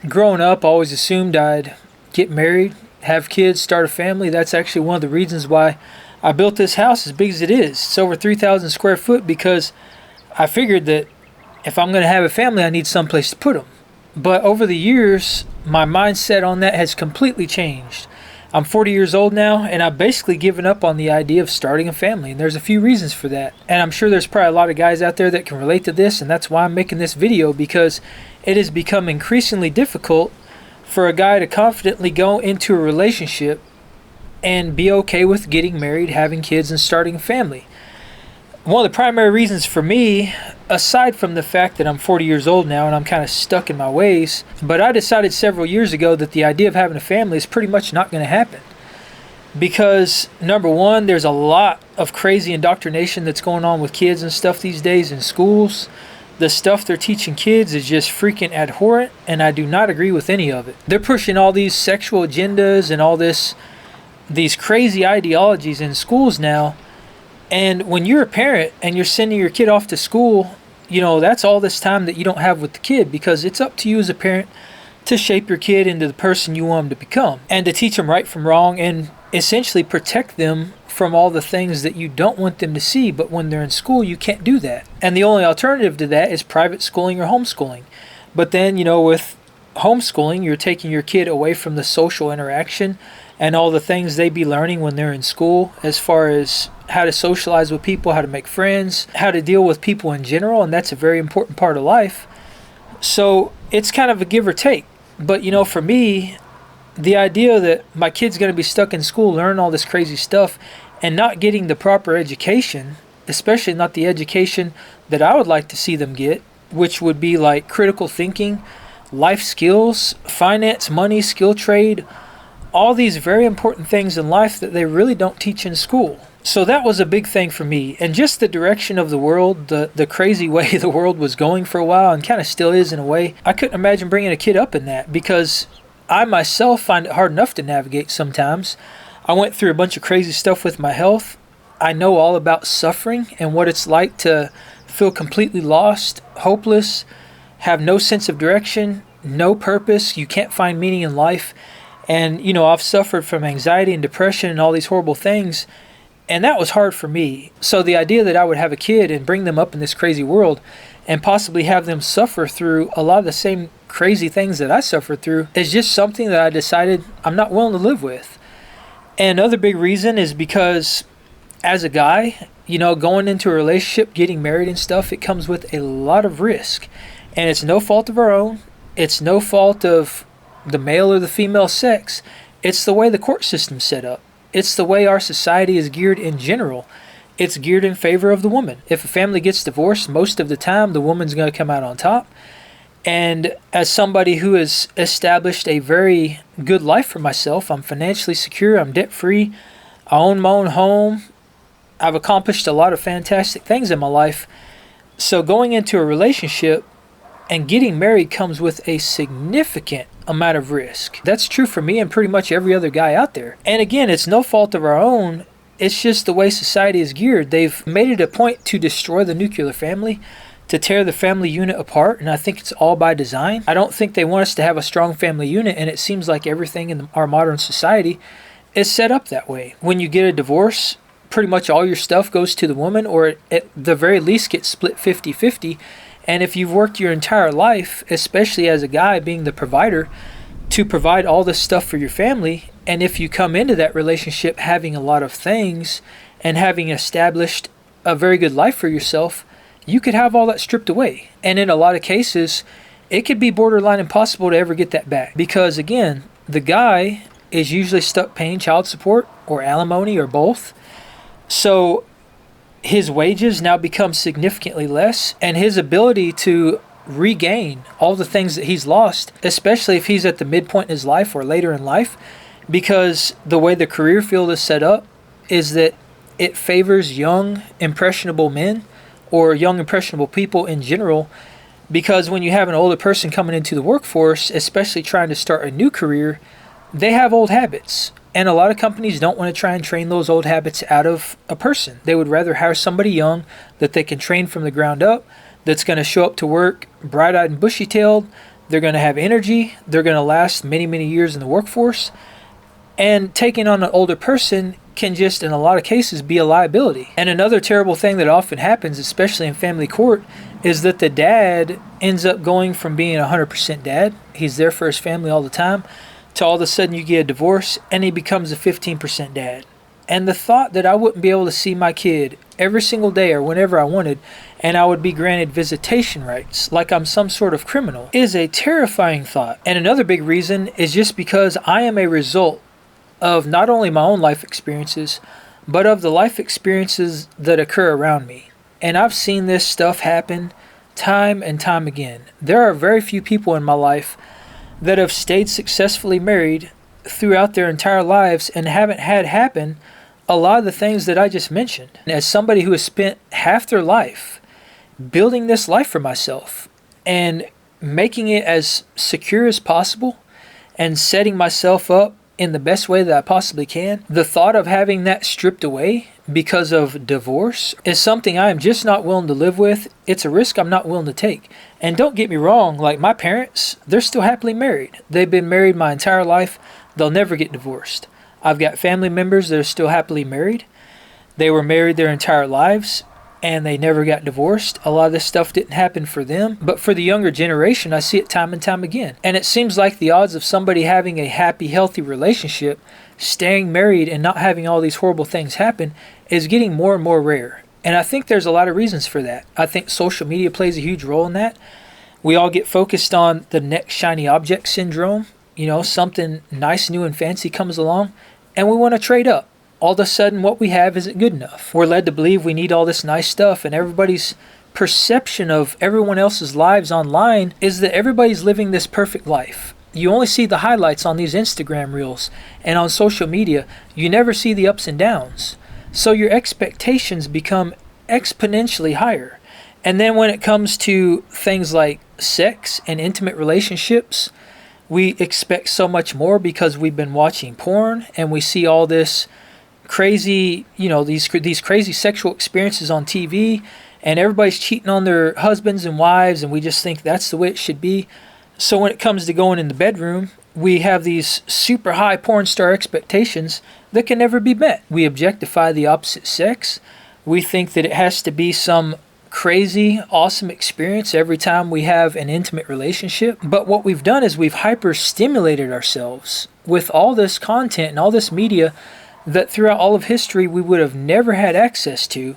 growing up, I always assumed I'd get married, have kids, start a family. That's actually one of the reasons why I built this house as big as it is. It's over 3,000 square foot because I figured that if I'm going to have a family, I need someplace to put them. But over the years, my mindset on that has completely changed. I'm 40 years old now, and I've basically given up on the idea of starting a family. And there's a few reasons for that. And I'm sure there's probably a lot of guys out there that can relate to this, and that's why I'm making this video, because it has become increasingly difficult for a guy to confidently go into a relationship and be okay with getting married, having kids, and starting a family. One of the primary reasons for me, aside from the fact that I'm 40 years old now and I'm kind of stuck in my ways, but I decided several years ago that the idea of having a family is pretty much not going to happen. Because, number one, there's a lot of crazy indoctrination that's going on with kids and stuff these days in schools. The stuff they're teaching kids is just freaking abhorrent, and I do not agree with any of it. They're pushing all these sexual agendas and all these crazy ideologies in schools now. And when you're a parent and you're sending your kid off to school, that's all this time that you don't have with the kid, because it's up to you as a parent to shape your kid into the person you want them to become and to teach them right from wrong and essentially protect them from all the things that you don't want them to see. But when they're in school, you can't do that. And the only alternative to that is private schooling or homeschooling. But then, with homeschooling, you're taking your kid away from the social interaction and all the things they be learning when they're in school, as far as how to socialize with people, how to make friends, how to deal with people in general, and that's a very important part of life. So it's kind of a give or take. But for me, the idea that my kid's going to be stuck in school learning all this crazy stuff and not getting the proper education, especially not the education that I would like to see them get, which would be like critical thinking, life skills, finance, money, skill trade, all these very important things in life that they really don't teach in school. So that was a big thing for me. And just the direction of the world, the crazy way the world was going for a while, and kind of still is in a way, I couldn't imagine bringing a kid up in that, because I myself find it hard enough to navigate sometimes. I went through a bunch of crazy stuff with my health. I know all about suffering and what it's like to feel completely lost, hopeless, have no sense of direction, no purpose. You can't find meaning in life. And, I've suffered from anxiety and depression and all these horrible things. And that was hard for me. So the idea that I would have a kid and bring them up in this crazy world and possibly have them suffer through a lot of the same crazy things that I suffered through is just something that I decided I'm not willing to live with. And another big reason is because as a guy, going into a relationship, getting married and stuff, it comes with a lot of risk. And it's no fault of our own. It's no fault of the male or the female sex. It's the way the court system's set up. It's the way our society is geared in general. It's geared in favor of the woman. If a family gets divorced, most of the time the woman's going to come out on top. And as somebody who has established a very good life for myself, I'm financially secure, I'm debt-free, I own my own home, I've accomplished a lot of fantastic things in my life. So going into a relationship and getting married comes with a significant amount of risk. That's true for me and pretty much every other guy out there. And again, it's no fault of our own. It's just the way society is geared. They've made it a point to destroy the nuclear family, to tear the family unit apart, and I think it's all by design. I don't think they want us to have a strong family unit, and it seems like everything in our modern society is set up that way. When you get a divorce, pretty much all your stuff goes to the woman, or at the very least gets split 50-50. And if you've worked your entire life, especially as a guy being the provider, to provide all this stuff for your family, and if you come into that relationship having a lot of things and having established a very good life for yourself, you could have all that stripped away. And in a lot of cases, it could be borderline impossible to ever get that back. Because again, the guy is usually stuck paying child support or alimony or both. So his wages now become significantly less, and his ability to regain all the things that he's lost, especially if he's at the midpoint in his life or later in life, because the way the career field is set up is that it favors young, impressionable men or young, impressionable people in general, because when you have an older person coming into the workforce, especially trying to start a new career, they have old habits. And a lot of companies don't want to try and train those old habits out of a person. They would rather hire somebody young that they can train from the ground up, that's going to show up to work bright-eyed and bushy-tailed, they're going to have energy, they're going to last many, many years in the workforce, and taking on an older person can just, in a lot of cases, be a liability. And another terrible thing that often happens, especially in family court, is that the dad ends up going from being 100% dad, he's there for his family all the time, to all of a sudden you get a divorce and he becomes a 15% dad. And the thought that I wouldn't be able to see my kid every single day or whenever I wanted, and I would be granted visitation rights like I'm some sort of criminal, is a terrifying thought. And another big reason is just because I am a result of not only my own life experiences, but of the life experiences that occur around me. And I've seen this stuff happen time and time again. There are very few people in my life that have stayed successfully married throughout their entire lives and haven't had happen a lot of the things that I just mentioned. As somebody who has spent half their life building this life for myself and making it as secure as possible and setting myself up in the best way that I possibly can, the thought of having that stripped away because of divorce is something I am just not willing to live with. It's a risk I'm not willing to take. And don't get me wrong, like my parents, they're still happily married. They've been married my entire life. They'll never get divorced. I've got family members that are still happily married. They were married their entire lives and they never got divorced. A lot of this stuff didn't happen for them, but for the younger generation, I see it time and time again. And it seems like the odds of somebody having a happy, healthy relationship, staying married and not having all these horrible things happen is getting more and more rare. And I think there's a lot of reasons for that. I think social media plays a huge role in that. We all get focused on the next shiny object syndrome. You know, something nice, new, and fancy comes along, and we want to trade up. All of a sudden, what we have isn't good enough. We're led to believe we need all this nice stuff, and everybody's perception of everyone else's lives online is that everybody's living this perfect life. You only see the highlights on these Instagram reels and on social media. You never see the ups and downs. So your expectations become exponentially higher. And then when it comes to things like sex and intimate relationships, we expect so much more because we've been watching porn and we see all this crazy, these crazy sexual experiences on TV, and everybody's cheating on their husbands and wives, and we just think that's the way it should be. So when it comes to going in the bedroom, we have these super high porn star expectations that can never be met. We objectify the opposite sex. We think that it has to be some crazy, awesome experience every time we have an intimate relationship. But what we've done is we've hyper-stimulated ourselves with all this content and all this media that throughout all of history we would have never had access to.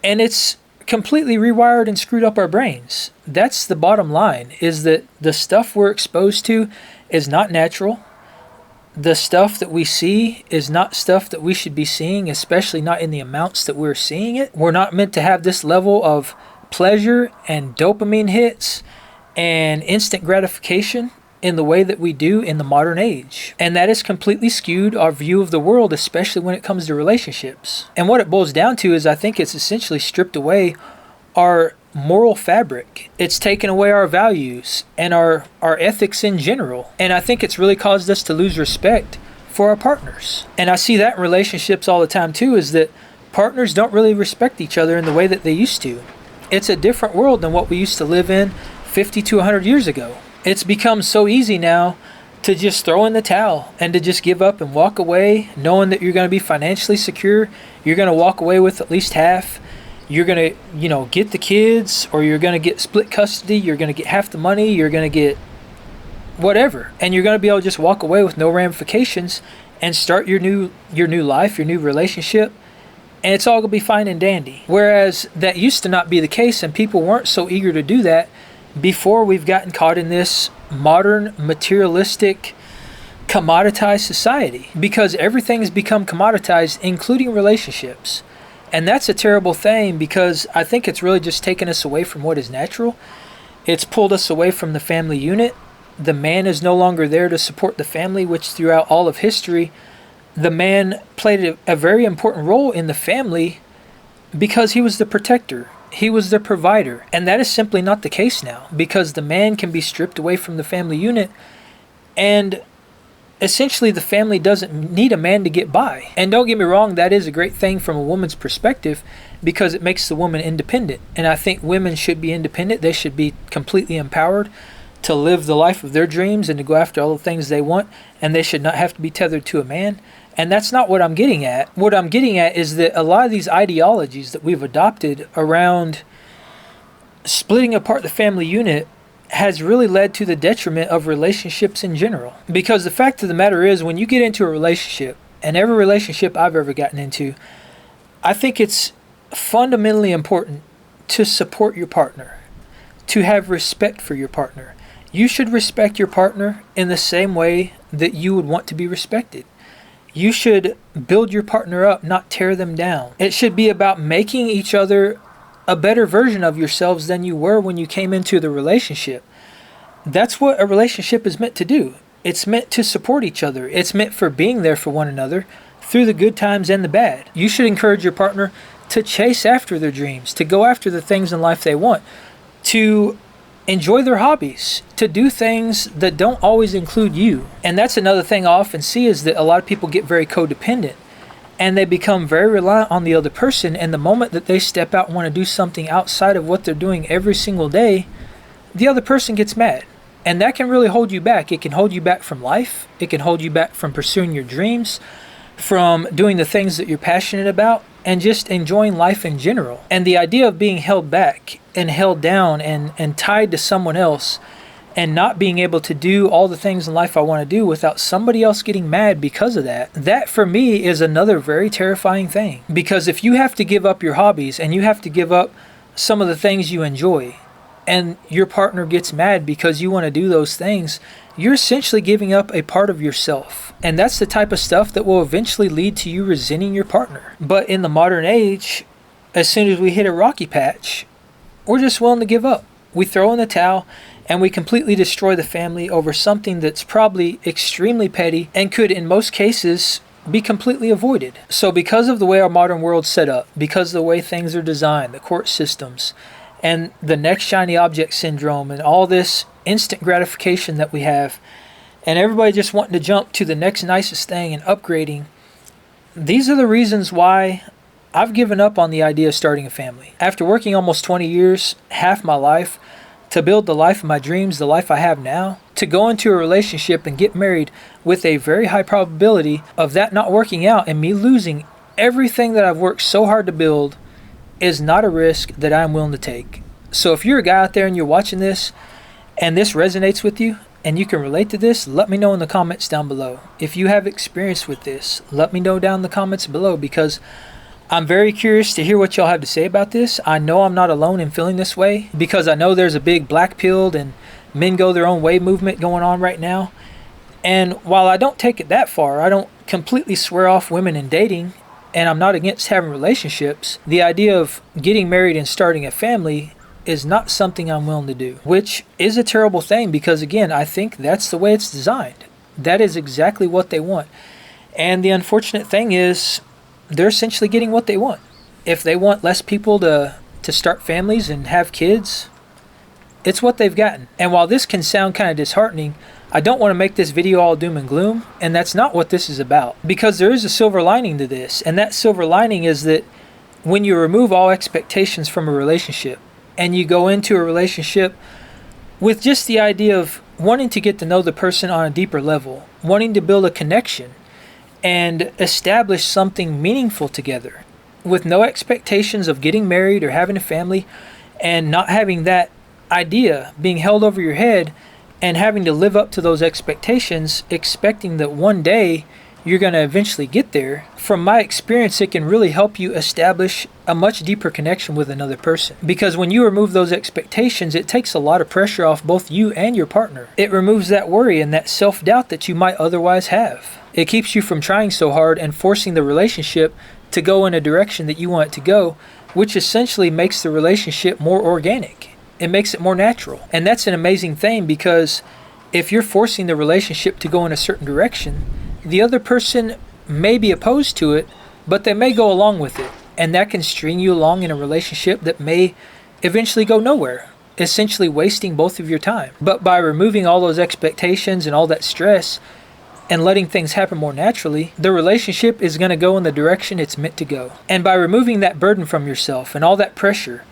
And it's completely rewired and screwed up our brains. That's the bottom line, is that the stuff we're exposed to is not natural. The stuff that we see is not stuff that we should be seeing, especially not in the amounts that we're seeing it. We're not meant to have this level of pleasure and dopamine hits and instant gratification in the way that we do in the modern age. And that has completely skewed our view of the world, especially when it comes to relationships. And what it boils down to is I think it's essentially stripped away our moral fabric. It's taken away our values and our ethics in general. And I think it's really caused us to lose respect for our partners. And I see that in relationships all the time too, is that partners don't really respect each other in the way that they used to. It's a different world than what we used to live in 50 to 100 years ago. It's become so easy now to just throw in the towel and to just give up and walk away, knowing that you're going to be financially secure. You're going to walk away with at least half. You're going to, get the kids, or you're going to get split custody. You're going to get half the money. You're going to get whatever. And you're going to be able to just walk away with no ramifications and start your new life, your new relationship. And it's all going to be fine and dandy. Whereas that used to not be the case, and people weren't so eager to do that before we've gotten caught in this modern, materialistic, commoditized society. Because everything's become commoditized, including relationships. And that's a terrible thing, because I think it's really just taken us away from what is natural. It's pulled us away from the family unit. The man is no longer there to support the family, which throughout all of history, the man played a very important role in the family because he was the protector. He was the provider. And that is simply not the case now, because the man can be stripped away from the family unit, and essentially the family doesn't need a man to get by. And don't get me wrong, that is a great thing from a woman's perspective, because it makes the woman independent. And I think women should be independent. They should be completely empowered to live the life of their dreams and to go after all the things they want, and they should not have to be tethered to a man. And that's not what I'm getting at. What I'm getting at is that a lot of these ideologies that we've adopted around splitting apart the family unit has really led to the detriment of relationships in general. Because the fact of the matter is, when you get into a relationship, and every relationship I've ever gotten into, I think it's fundamentally important to support your partner, to have respect for your partner. You should respect your partner in the same way that you would want to be respected. You should build your partner up, not tear them down. It should be about making each other a better version of yourselves than you were when you came into the relationship. That's what a relationship is meant to do. It's meant to support each other. It's meant for being there for one another through the good times and the bad. You should encourage your partner to chase after their dreams, to go after the things in life they want, to enjoy their hobbies, to do things that don't always include you. And that's another thing I often see, is that a lot of people get very codependent and they become very reliant on the other person. And the moment that they step out and want to do something outside of what they're doing every single day, the other person gets mad. And that can really hold you back. It can hold you back from life. It can hold you back from pursuing your dreams, from doing the things that you're passionate about, and just enjoying life in general. And the idea of being held back and held down and tied to someone else and not being able to do all the things in life I want to do without somebody else getting mad because of that, that for me is another very terrifying thing. Because if you have to give up your hobbies and you have to give up some of the things you enjoy, and your partner gets mad because you want to do those things, you're essentially giving up a part of yourself. And that's the type of stuff that will eventually lead to you resenting your partner. But in the modern age, as soon as we hit a rocky patch, we're just willing to give up. We throw in the towel and we completely destroy the family over something that's probably extremely petty and could, in most cases, be completely avoided. So because of the way our modern world's set up, because of the way things are designed, the court systems, and the next shiny object syndrome, and all this instant gratification that we have, and everybody just wanting to jump to the next nicest thing and upgrading, these are the reasons why I've given up on the idea of starting a family. After working almost 20 years, half my life, to build the life of my dreams, the life I have now, to go into a relationship and get married with a very high probability of that not working out and me losing everything that I've worked so hard to build, is not a risk that I'm willing to take. So if you're a guy out there and you're watching this and this resonates with you and you can relate to this, let me know in the comments down below. If you have experience with this, let me know down in the comments below, because I'm very curious to hear what y'all have to say about this. I know I'm not alone in feeling this way, because I know there's a big black-pilled and men go their own way movement going on right now. And while I don't take it that far, I don't completely swear off women and dating, and I'm not against having relationships, the idea of getting married and starting a family is not something I'm willing to do, which is a terrible thing, because again, I think that's the way it's designed. That is exactly what they want. And the unfortunate thing is, they're essentially getting what they want. If they want less people to start families and have kids, it's what they've gotten. And while this can sound kind of disheartening, I don't want to make this video all doom and gloom, and that's not what this is about. Because there is a silver lining to this, and that silver lining is that when you remove all expectations from a relationship, and you go into a relationship with just the idea of wanting to get to know the person on a deeper level, wanting to build a connection, and establish something meaningful together, with no expectations of getting married or having a family, and not having that idea being held over your head and having to live up to those expectations, expecting that one day you're going to eventually get there. From my experience, it can really help you establish a much deeper connection with another person. Because when you remove those expectations, it takes a lot of pressure off both you and your partner. It removes that worry and that self-doubt that you might otherwise have. It keeps you from trying so hard and forcing the relationship to go in a direction that you want it to go, which essentially makes the relationship more organic. It makes it more natural. And that's an amazing thing, because if you're forcing the relationship to go in a certain direction, the other person may be opposed to it, but they may go along with it. And that can string you along in a relationship that may eventually go nowhere, essentially wasting both of your time. But by removing all those expectations and all that stress and letting things happen more naturally, the relationship is going to go in the direction it's meant to go. And by removing that burden from yourself and all that pressure,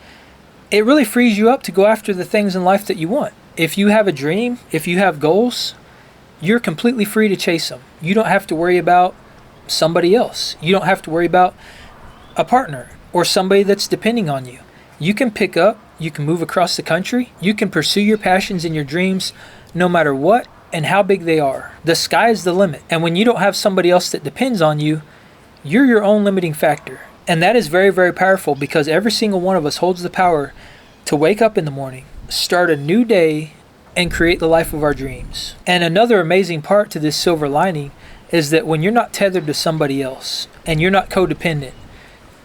it really frees you up to go after the things in life that you want. If you have a dream, if you have goals, you're completely free to chase them. You don't have to worry about somebody else. You don't have to worry about a partner or somebody that's depending on you. You can pick up, you can move across the country, you can pursue your passions and your dreams no matter what and how big they are. The sky is the limit. And when you don't have somebody else that depends on you, you're your own limiting factor. And that is very, very powerful, because every single one of us holds the power to wake up in the morning, start a new day, and create the life of our dreams. And another amazing part to this silver lining is that when you're not tethered to somebody else and you're not codependent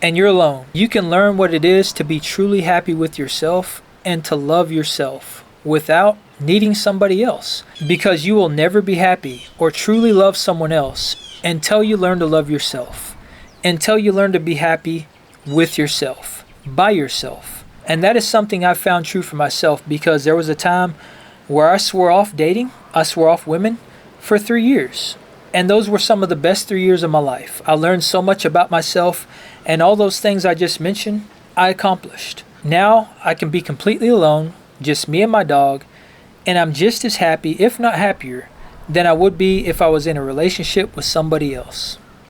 and you're alone, you can learn what it is to be truly happy with yourself and to love yourself without needing somebody else. Because you will never be happy or truly love someone else until you learn to love yourself, until you learn to be happy with yourself, by yourself. And that is something I've found true for myself, because there was a time where I swore off dating, I swore off women for 3 years. And those were some of the best 3 years of my life. I learned so much about myself, and all those things I just mentioned, I accomplished. Now I can be completely alone, just me and my dog, and I'm just as happy, if not happier, than I would be if I was in a relationship with somebody else.